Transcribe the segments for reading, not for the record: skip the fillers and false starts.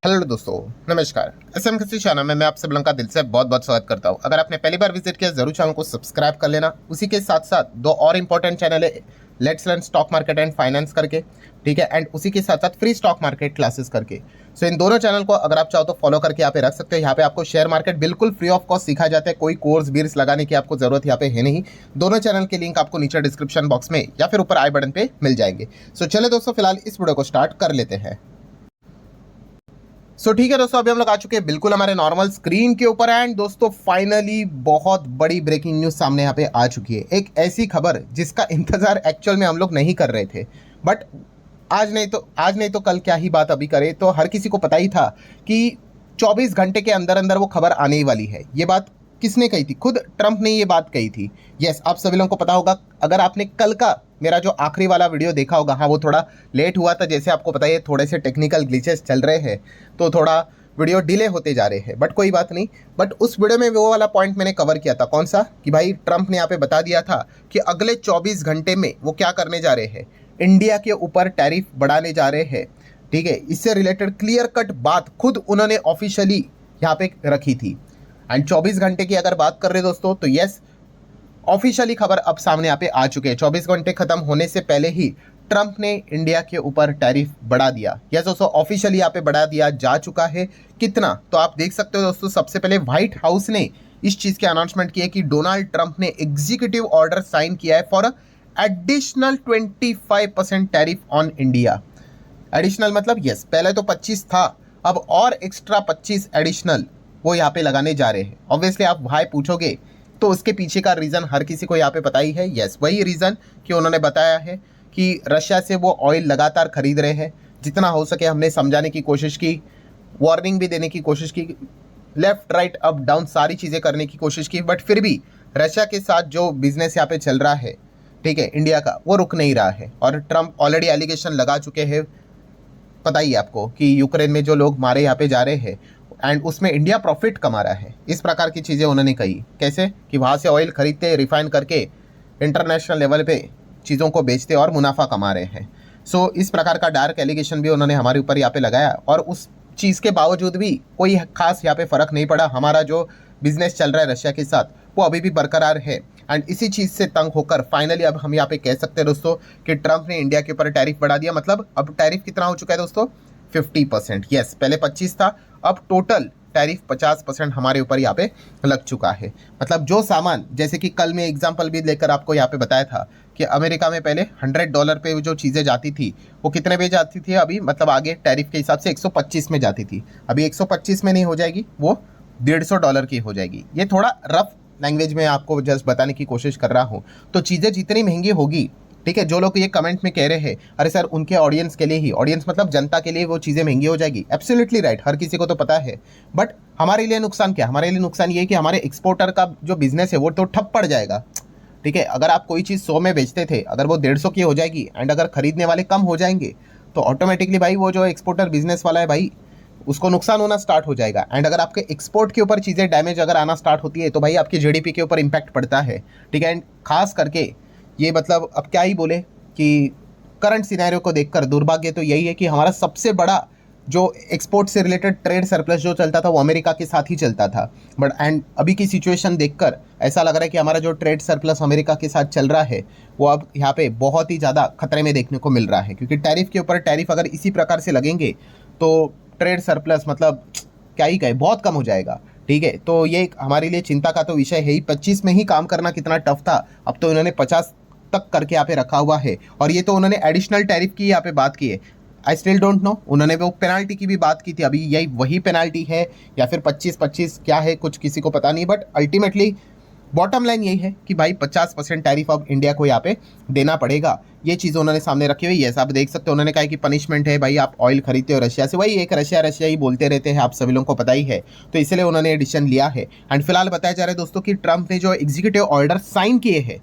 Hello दोस्तों, नमस्कार। SM कृषि चैनल में मैं आप सब लोगों का दिल से बहुत बहुत स्वागत करता हूं। अगर आपने पहली बार विजिट किया जरूर चैनल को सब्सक्राइब कर लेना। उसी के साथ साथ दो और इंपॉर्टेंट चैनल है, let's learn stock market and finance करके, ठीक है, एंड उसी के साथ साथ फ्री स्टॉक मार्केट क्लासेस करके। सो इन दोनों चैनल को अगर आप चाहो तो फॉलो करके यहाँ पे रख सकते हो। यहाँ पे आपको शेयर मार्केट बिल्कुल फ्री ऑफ कॉस्ट सिखाया जाता है, कोई कोर्स बीर्स लगाने की आपको जरूरत यहाँ पे है नहीं। दोनों चैनल के लिंक आपको नीचे डिस्क्रिप्शन बॉक्स में या फिर ऊपर आई बटन पे मिल जाएंगे। सो चले दोस्तों, फिलहाल इस वीडियो को स्टार्ट कर लेते हैं। ठीक है दोस्तों, अभी हम लोग आ चुके हैं बिल्कुल हमारे नॉर्मल स्क्रीन के ऊपर। एंड दोस्तों फाइनली बहुत बड़ी ब्रेकिंग न्यूज सामने यहाँ पे आ चुकी है। एक ऐसी खबर जिसका इंतजार एक्चुअल में हम लोग नहीं कर रहे थे, बट आज नहीं तो कल क्या ही बात अभी करें, तो हर किसी को पता ही था कि 24 घंटे के अंदर अंदर वो खबर आने ही वाली है। ये बात किसने कही थी? खुद ट्रंप ने ये बात कही थी। यस, आप सभी लोगों को पता होगा। अगर आपने कल का मेरा जो आखिरी वाला वीडियो देखा होगा, हाँ वो थोड़ा लेट हुआ था, जैसे आपको पता है थोड़े से टेक्निकल ग्लिचेस चल रहे हैं तो थोड़ा वीडियो डिले होते जा रहे हैं, बट कोई बात नहीं। बट उस वीडियो में वो वाला पॉइंट मैंने कवर किया था। कौन सा? कि भाई ट्रंप ने यहाँ पे बता दिया था कि अगले 24 घंटे में वो क्या करने जा रहे हैं, इंडिया के ऊपर टैरिफ बढ़ाने जा रहे हैं। ठीक है, इससे रिलेटेड क्लियर कट बात खुद उन्होंने ऑफिशियली यहाँ पे रखी थी। एंड 24 घंटे की अगर बात कर रहे दोस्तों, तो यस, ऑफिशियली खबर अब सामने यहाँ पे आ चुके हैं। 24 घंटे खत्म होने से पहले ही ट्रंप ने इंडिया के ऊपर टैरिफ बढ़ा दिया। यस दोस्तों, ऑफिशियली यहाँ पे बढ़ा दिया जा चुका है। कितना? तो आप देख सकते हो दोस्तों, सबसे पहले व्हाइट हाउस ने इस चीज की अनाउंसमेंट की है कि डोनाल्ड ट्रंप ने एग्जीक्यूटिव ऑर्डर साइन किया है for additional 25% tariff on India. Additional मतलब यस, पहले तो 25 था, अब और एक्स्ट्रा 25 एडिशनल वो यहाँ पे लगाने जा रहे हैं। ऑब्वियसली आप भाई पूछोगे तो उसके पीछे का रीज़न हर किसी को यहाँ पे पता ही है। यस, वही रीज़न कि उन्होंने बताया है कि रशिया से वो ऑयल लगातार खरीद रहे हैं। जितना हो सके हमने समझाने की कोशिश की, वार्निंग भी देने की कोशिश की, लेफ्ट राइट अप डाउन सारी चीज़ें करने की कोशिश की, बट फिर भी रशिया के साथ जो बिजनेस यहाँ पे चल रहा है, ठीक है, इंडिया का, वो रुक नहीं रहा है। और ट्रंप ऑलरेडी एलिगेशन लगा चुके हैं, पता ही है आपको, कि यूक्रेन में जो लोग मारे यहाँ पे जा रहे हैं एंड उसमें इंडिया प्रॉफिट कमा रहा है। इस प्रकार की चीज़ें उन्होंने कही। कैसे? कि वहाँ से ऑयल खरीदते, रिफाइन करके इंटरनेशनल लेवल पे चीज़ों को बेचते और मुनाफा कमा रहे हैं। सो इस प्रकार का डार्क एलिगेशन भी उन्होंने हमारे ऊपर यहाँ पे लगाया, और उस चीज़ के बावजूद भी कोई खास यहाँ पे फ़र्क नहीं पड़ा। हमारा जो बिजनेस चल रहा है रशिया के साथ, वो अभी भी बरकरार है। एंड इसी चीज़ से तंग होकर फाइनली अब हम यहाँ पे कह सकते हैं दोस्तों कि ट्रंप ने इंडिया के ऊपर टैरिफ बढ़ा दिया। मतलब अब टैरिफ कितना हो चुका है दोस्तों? 50%। यस, पहले 25 था, अब टोटल टैरिफ 50% हमारे ऊपर यहाँ पे लग चुका है। मतलब जो सामान, जैसे कि कल मैं एग्जांपल भी लेकर आपको यहाँ पे बताया था कि अमेरिका में पहले $100 पे जो चीज़ें जाती थी, वो कितने पे जाती थी अभी, मतलब आगे टैरिफ के हिसाब से 125 में जाती थी। अभी 125 में नहीं हो जाएगी, वो $150 की हो जाएगी। ये थोड़ा रफ लैंग्वेज में आपको जस्ट बताने की कोशिश कर रहा हूँ। तो चीज़ें जितनी महंगी होगी, ठीक है, जो लोग ये कमेंट में कह रहे हैं अरे सर उनके ऑडियंस के लिए ही, ऑडियंस मतलब जनता के लिए वो चीज़ें महंगी हो जाएगी, एब्सोल्युटली राइट, हर किसी को तो पता है। बट हमारे लिए नुकसान क्या? हमारे लिए नुकसान ये है कि हमारे एक्सपोर्टर का जो बिजनेस है वो तो ठप पड़ जाएगा। ठीक है, अगर आप कोई चीज़ 100 में बेचते थे, अगर वो 150 की हो जाएगी एंड अगर खरीदने वाले कम हो जाएंगे, तो ऑटोमेटिकली भाई वो जो एक्सपोर्टर बिजनेस वाला है भाई, उसको नुकसान होना स्टार्ट हो जाएगा। एंड अगर आपके एक्सपोर्ट के ऊपर चीज़ें डैमेज अगर आना स्टार्ट होती है, तो भाई आपकी जीडीपी के ऊपर इम्पैक्ट पड़ता है। ठीक है, एंड खास करके ये मतलब अब क्या ही बोले कि करंट सिनेरियो को देखकर दुर्भाग्य तो यही है कि हमारा सबसे बड़ा जो एक्सपोर्ट से रिलेटेड ट्रेड सरप्लस जो चलता था वो अमेरिका के साथ ही चलता था। बट एंड अभी की सिचुएशन देखकर ऐसा लग रहा है कि हमारा जो ट्रेड सरप्लस अमेरिका के साथ चल रहा है, वो अब यहाँ पे बहुत ही ज़्यादा खतरे में देखने को मिल रहा है। क्योंकि टैरिफ के ऊपर टैरिफ अगर इसी प्रकार से लगेंगे तो ट्रेड सरप्लस मतलब क्या ही कहे, बहुत कम हो जाएगा। ठीक है, तो ये हमारे लिए चिंता का तो विषय है ही। 25 में ही काम करना कितना टफ था, अब तो इन्होंने 50 तक करके यहाँ पे रखा हुआ है। और ये तो उन्होंने एडिशनल टैरिफ की यहाँ पे बात की है। आई स्टिल डोंट नो, उन्होंने वो पेनाल्टी की भी बात की थी, अभी यही वही पेनाल्टी है या फिर 25-25 क्या है, कुछ किसी को पता नहीं। बट अल्टीमेटली बॉटम लाइन यही है कि भाई 50% टैरिफ अब इंडिया को यहाँ पे देना पड़ेगा। ये चीज़ उन्होंने सामने रखी हुई है। आप देख सकते हो, उन्होंने कहा कि पनिशमेंट है भाई, आप ऑयल खरीदते हो रशिया से, वही एक रशिया रशिया ही बोलते रहते हैं, आप सभी लोगों को पता ही है। तो इसलिए उन्होंने एडिशन लिया है। एंड फिलहाल बताया जा रहा है दोस्तों कि ट्रंप ने जो एग्जीक्यूटिव ऑर्डर साइन किए हैं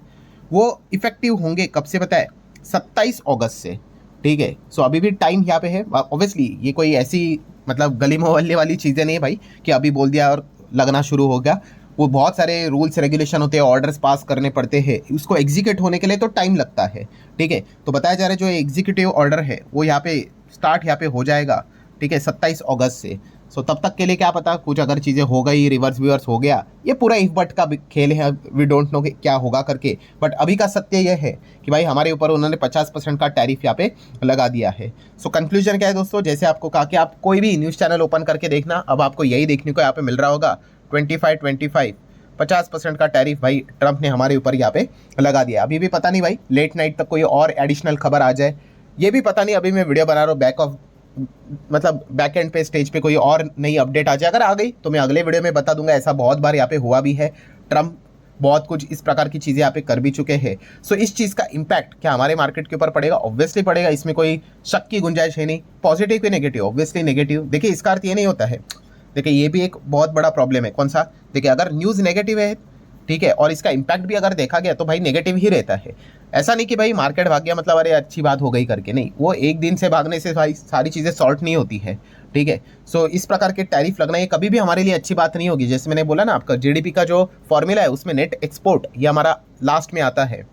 वो इफेक्टिव होंगे कब से पता है? 27 अगस्त से। ठीक है, सो अभी भी टाइम यहाँ पे है। ऑब्वियसली ये कोई ऐसी मतलब गली मोहल्ले वाली चीज़ें नहीं है भाई कि अभी बोल दिया और लगना शुरू हो गया। वो बहुत सारे रूल्स रेगुलेशन होते हैं, ऑर्डर्स पास करने पड़ते हैं, उसको एग्जीक्यूट होने के लिए तो टाइम लगता है। ठीक है, तो बताया जा रहा है जो एग्जीक्यूटिव ऑर्डर है वो यहाँ पे स्टार्ट यहाँ पे हो जाएगा ठीक है, 27 अगस्त से। सो तब तक के लिए क्या पता, कुछ अगर चीज़ें हो गई, रिवर्स विवर्स हो गया, ये पूरा इफ बट का खेल है, वी डोंट नो कि क्या होगा करके। बट अभी का सत्य यह है कि भाई हमारे ऊपर उन्होंने 50% का टैरिफ यहाँ पे लगा दिया है। सो कंक्लूजन क्या है दोस्तों, जैसे आपको कहा कि आप कोई भी न्यूज़ चैनल ओपन करके देखना, अब आपको यही देखने को यहाँ पे मिल रहा होगा, 50% का टैरिफ भाई ट्रंप ने हमारे ऊपर यहाँ पे लगा दिया। अभी भी पता नहीं भाई लेट नाइट तक कोई और एडिशनल खबर आ जाए, ये भी पता नहीं। अभी मैं वीडियो बना रहा हूँ बैक एंड पे स्टेज पे कोई और नई अपडेट आ जाए, अगर आ गई तो मैं अगले वीडियो में बता दूंगा। ऐसा बहुत बार यहाँ पे हुआ भी है, ट्रंप बहुत कुछ इस प्रकार की चीज़ें यहाँ पे कर भी चुके हैं। सो इस चीज़ का इम्पैक्ट क्या हमारे मार्केट के ऊपर पड़ेगा? ऑब्वियसली पड़ेगा, इसमें कोई शक की गुंजाइश है नहीं। पॉजिटिव कि नेगेटिव? Obviously negative. देखिए इसका अर्थ ये नहीं होता है, देखिए ये भी एक बहुत बड़ा प्रॉब्लम है। कौन सा? देखिए अगर न्यूज़ नेगेटिव है, ठीक है, और इसका इम्पैक्ट भी अगर देखा गया तो भाई नेगेटिव ही रहता है। ऐसा नहीं कि भाई मार्केट भाग गया मतलब अरे अच्छी बात हो गई करके, नहीं, वो एक दिन से भागने से भाई सारी चीज़ें सॉल्व नहीं होती है, ठीक है। सो इस प्रकार के टैरिफ लगना ये कभी भी हमारे लिए अच्छी बात नहीं होगी। जैसे मैंने बोला ना, आपका जीडीपी का जो फॉर्मूला है उसमें नेट एक्सपोर्ट ये हमारा लास्ट में आता है,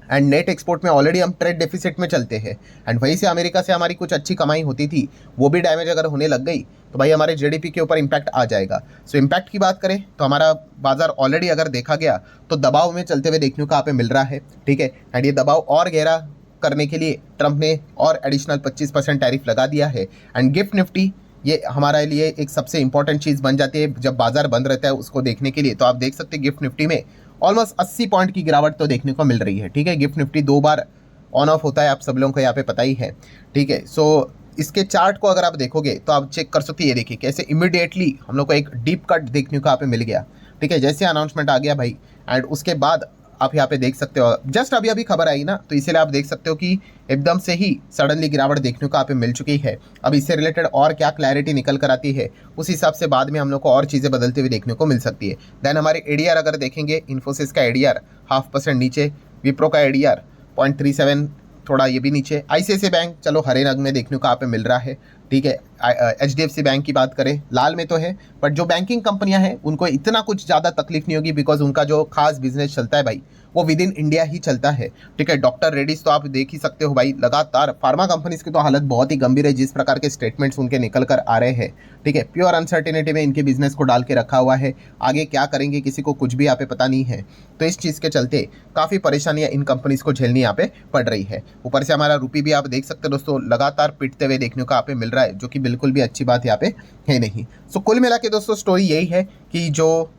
एंड नेट एक्सपोर्ट में ऑलरेडी हम ट्रेड डेफिसिट में चलते हैं, एंड वहीं से अमेरिका से हमारी कुछ अच्छी कमाई होती थी, वो भी डैमेज अगर होने लग गई तो भाई हमारे जीडीपी के ऊपर इम्पैक्ट आ जाएगा। सो इम्पैक्ट की बात करें तो हमारा बाजार ऑलरेडी अगर देखा गया तो दबाव में चलते हुए देखने को यहाँ पे मिल रहा है, ठीक है। एंड ये दबाव और गहरा करने के लिए ट्रंप ने और एडिशनल 25% टैरिफ लगा दिया है। एंड गिफ्ट निफ्टी ये हमारे लिए एक सबसे इंपॉर्टेंट चीज़ बन जाती है जब बाजार बंद रहता है उसको देखने के लिए। तो आप देख सकते हैं गिफ्ट निफ्टी में ऑलमोस्ट 80 पॉइंट की गिरावट तो देखने को मिल रही है, ठीक है। Gift Nifty 2 bar on off होता है, आप सब लोगों को यहाँ पे पता ही है, ठीक है। सो इसके चार्ट को अगर आप देखोगे तो आप चेक कर सकते हैं, ये देखिए कैसे इमीडिएटली हम लोग को एक डीप कट देखने को यहाँ पे मिल गया, ठीक है। जैसे अनाउंसमेंट आ गया भाई, एंड उसके बाद आप यहाँ पे देख सकते हो, जस्ट अभी अभी खबर आई ना, तो इसीलिए आप देख सकते हो कि एकदम से ही सडनली गिरावट देखने को यहाँ पे मिल चुकी है। अब इससे रिलेटेड और क्या क्लैरिटी निकल कर आती है उस हिसाब से बाद में हम लोग को और चीज़ें बदलते हुए देखने को मिल सकती है। देन हमारे एडीआर अगर देखेंगे, इन्फोसिस का एडीआर 0.5% नीचे, विप्रो का एडीआर 0.37 थोड़ा ये भी नीचे, आईसीआईसीआई बैंक चलो हरे रंग में देखने को यहाँ पे मिल रहा है, ठीक है। एचडीएफसी बैंक की बात करें लाल में तो है, बट जो बैंकिंग कंपनियां हैं उनको इतना कुछ ज़्यादा तकलीफ नहीं होगी, बिकॉज उनका जो खास बिजनेस चलता है भाई वो विद इन इंडिया ही चलता है, ठीक है। डॉक्टर रेड्डीज तो आप देख ही सकते हो भाई, लगातार फार्मा कंपनीज की तो हालत बहुत ही गंभीर है, जिस प्रकार के स्टेटमेंट्स उनके निकल कर आ रहे हैं, ठीक है। प्योर अनसर्टेनिटी में इनके बिजनेस को डाल के रखा हुआ है, आगे क्या करेंगे किसी को कुछ भी यहाँ पे पता नहीं है। तो इस चीज़ के चलते काफ़ी परेशानियाँ इन कंपनीज को झेलनी यहाँ पे पड़ रही है। ऊपर से हमारा रुपये भी आप देख सकते हो दोस्तों लगातार पिटते हुए देखने को यहाँ पे मिल रहा है, जो कि बिल्कुल भी अच्छी बात यहाँ पे है नहीं। सो कुल मिला के दोस्तों स्टोरी यही है कि जो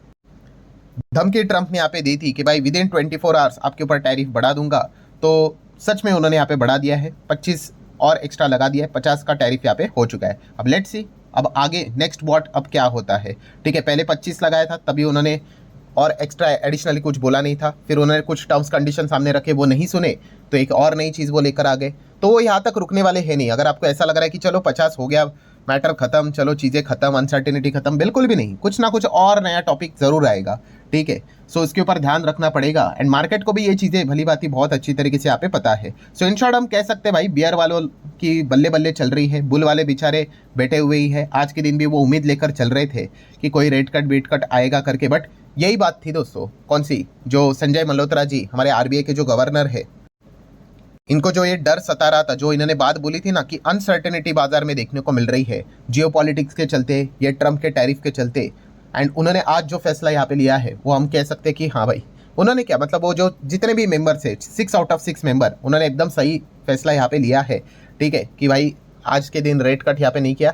धमकी ट्रंप ने यहाँ पे दी थी कि भाई विद इन 24 आवर्स आपके ऊपर टैरिफ बढ़ा दूंगा, तो सच में उन्होंने यहाँ पे बढ़ा दिया है, 25 और एक्स्ट्रा लगा दिया है, 50 का टैरिफ यहाँ पे हो चुका है। अब लेट्स सी अब आगे नेक्स्ट वॉट अब क्या होता है, ठीक है। पहले 25 लगाया था, तभी उन्होंने और एक्स्ट्रा एडिशनली कुछ बोला नहीं था, फिर उन्होंने कुछ टर्म्स कंडीशन सामने रखे, वो नहीं सुने तो एक और नई चीज़ वो लेकर आ गए। तो वो यहाँ तक रुकने वाले हैं नहीं। अगर आपको ऐसा लग रहा है कि चलो 50 हो गया, मैटर खत्म, चलो चीज़ें खत्म, अनसर्टेनिटी खत्म, बिल्कुल भी नहीं, कुछ ना कुछ और नया टॉपिक ज़रूर आएगा, ठीक है। सो इसके ऊपर ध्यान रखना पड़ेगा, एंड मार्केट को भी ये चीज़ें भली भांति बहुत अच्छी तरीके से यहाँ पे पता है। सो इन शॉर्ट हम कह सकते हैं भाई बियर वालों की बल्ले बल्ले चल रही है, बुल वाले बेचारे बैठे हुए ही है। आज के दिन भी वो उम्मीद लेकर चल रहे थे कि कोई रेट कट बीट कट आएगा करके, बट यही बात थी दोस्तों, कौन सी, जो संजय मल्होत्रा जी हमारे आरबीआई के जो गवर्नर है, इनको जो ये डर सता रहा था, जो इन्होंने बात बोली थी ना कि अनसर्टेनिटी बाजार में देखने को मिल रही है जियोपॉलिटिक्स के चलते, ये ट्रंप के टैरिफ के चलते, एंड उन्होंने आज जो फैसला यहाँ पे लिया है वो हम कह सकते हैं कि हाँ भाई उन्होंने क्या मतलब, वो जो जितने भी मेंबर्स है 6 आउट ऑफ 6 मेंबर, उन्होंने एकदम सही फैसला यहाँ पे लिया है, ठीक है, कि भाई आज के दिन रेट कट यहाँ पे नहीं किया,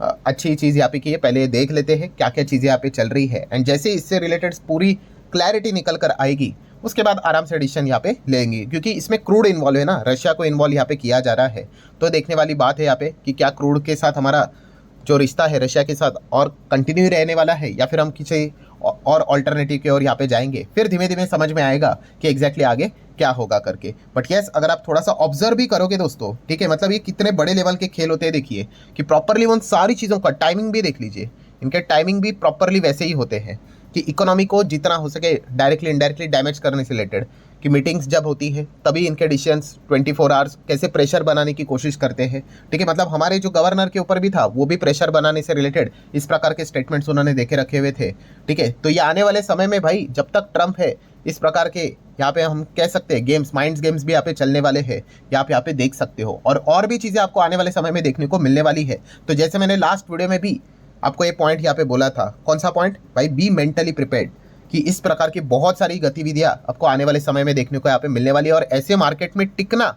अच्छी चीज़ यहाँ पे की है। पहले देख लेते हैं क्या क्या चीज़ें यहाँ पे चल रही है, एंड जैसे इससे रिलेटेड पूरी क्लैरिटी निकल कर आएगी उसके बाद आराम से डिसीजन यहाँ पे लेंगे, क्योंकि इसमें क्रूड इन्वॉल्व है ना, रशिया को इन्वॉल्व यहाँ पे किया जा रहा है। तो देखने वाली बात है यहाँ पे कि क्या क्रूड के साथ हमारा जो रिश्ता है रशिया के साथ और कंटिन्यू रहने वाला है, या फिर हम किसी और ऑल्टरनेटिव की ओर यहाँ पे जाएंगे। फिर धीमे धीमे समझ में आएगा कि एग्जैक्टली आगे क्या होगा करके। बट यस, अगर आप थोड़ा सा ऑब्जर्व भी करोगे दोस्तों, ठीक है, मतलब ये कितने बड़े लेवल के खेल होते हैं, देखिए कि प्रॉपरली उन सारी चीज़ों का टाइमिंग भी देख लीजिए, इनके टाइमिंग भी प्रॉपरली वैसे ही होते हैं कि इकोनॉमी को जितना हो सके डायरेक्टली इनडायरेक्टली डैमेज करने से रिलेटेड, कि मीटिंग्स जब होती है तभी इनके डिसीजंस 24 आवर्स कैसे प्रेशर बनाने की कोशिश करते हैं, ठीक है। मतलब हमारे जो गवर्नर के ऊपर भी था वो भी प्रेशर बनाने से रिलेटेड इस प्रकार के स्टेटमेंट्स उन्होंने देखे रखे हुए थे, ठीक है। तो ये आने वाले समय में भाई जब तक ट्रंप है इस प्रकार के यहाँ पे हम कह सकते हैं गेम्स, माइंड्स गेम्स भी यहाँ पे चलने वाले हैं, यहाँ पे देख सकते हो। और भी चीज़ें आपको आने वाले समय में देखने को मिलने वाली है। तो जैसे मैंने लास्ट वीडियो में भी आपको ये पॉइंट यहाँ पे बोला था, कौन सा पॉइंट भाई, बी मेंटली प्रिपेयर्ड, कि इस प्रकार की बहुत सारी गतिविधियाँ आपको आने वाले समय में देखने को यहाँ पे मिलने वाली है। और ऐसे मार्केट में टिकना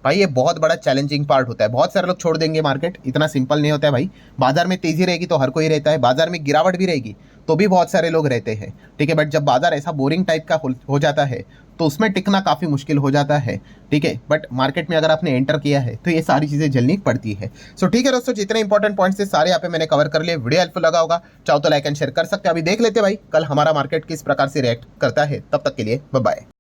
भाई ये बहुत बड़ा चैलेंजिंग पार्ट होता है। बहुत सारे लोग छोड़ देंगे मार्केट, इतना सिंपल नहीं होता है भाई। बाजार में तेजी रहेगी तो हर कोई रहता है, बाजार में गिरावट भी रहेगी तो भी बहुत सारे लोग रहते हैं, ठीक है। बट जब बाजार ऐसा बोरिंग टाइप का हो जाता है तो उसमें टिकना काफ़ी मुश्किल हो जाता है, ठीक है। बट मार्केट में अगर आपने एंटर किया है तो ये सारी चीज़ें झेलनी पड़ती है। सो ठीक है दोस्तों, जितने इंपॉर्टेंट पॉइंट्स थे सारे यहाँ पे मैंने कवर कर लिए। वीडियो हेल्पफुल लगा होगा, चाहो तो लाइक एंड शेयर कर सकते हैं। अभी देख लेते भाई कल हमारा मार्केट किस प्रकार से रिएक्ट करता है। तब तक के लिए बाय बाय।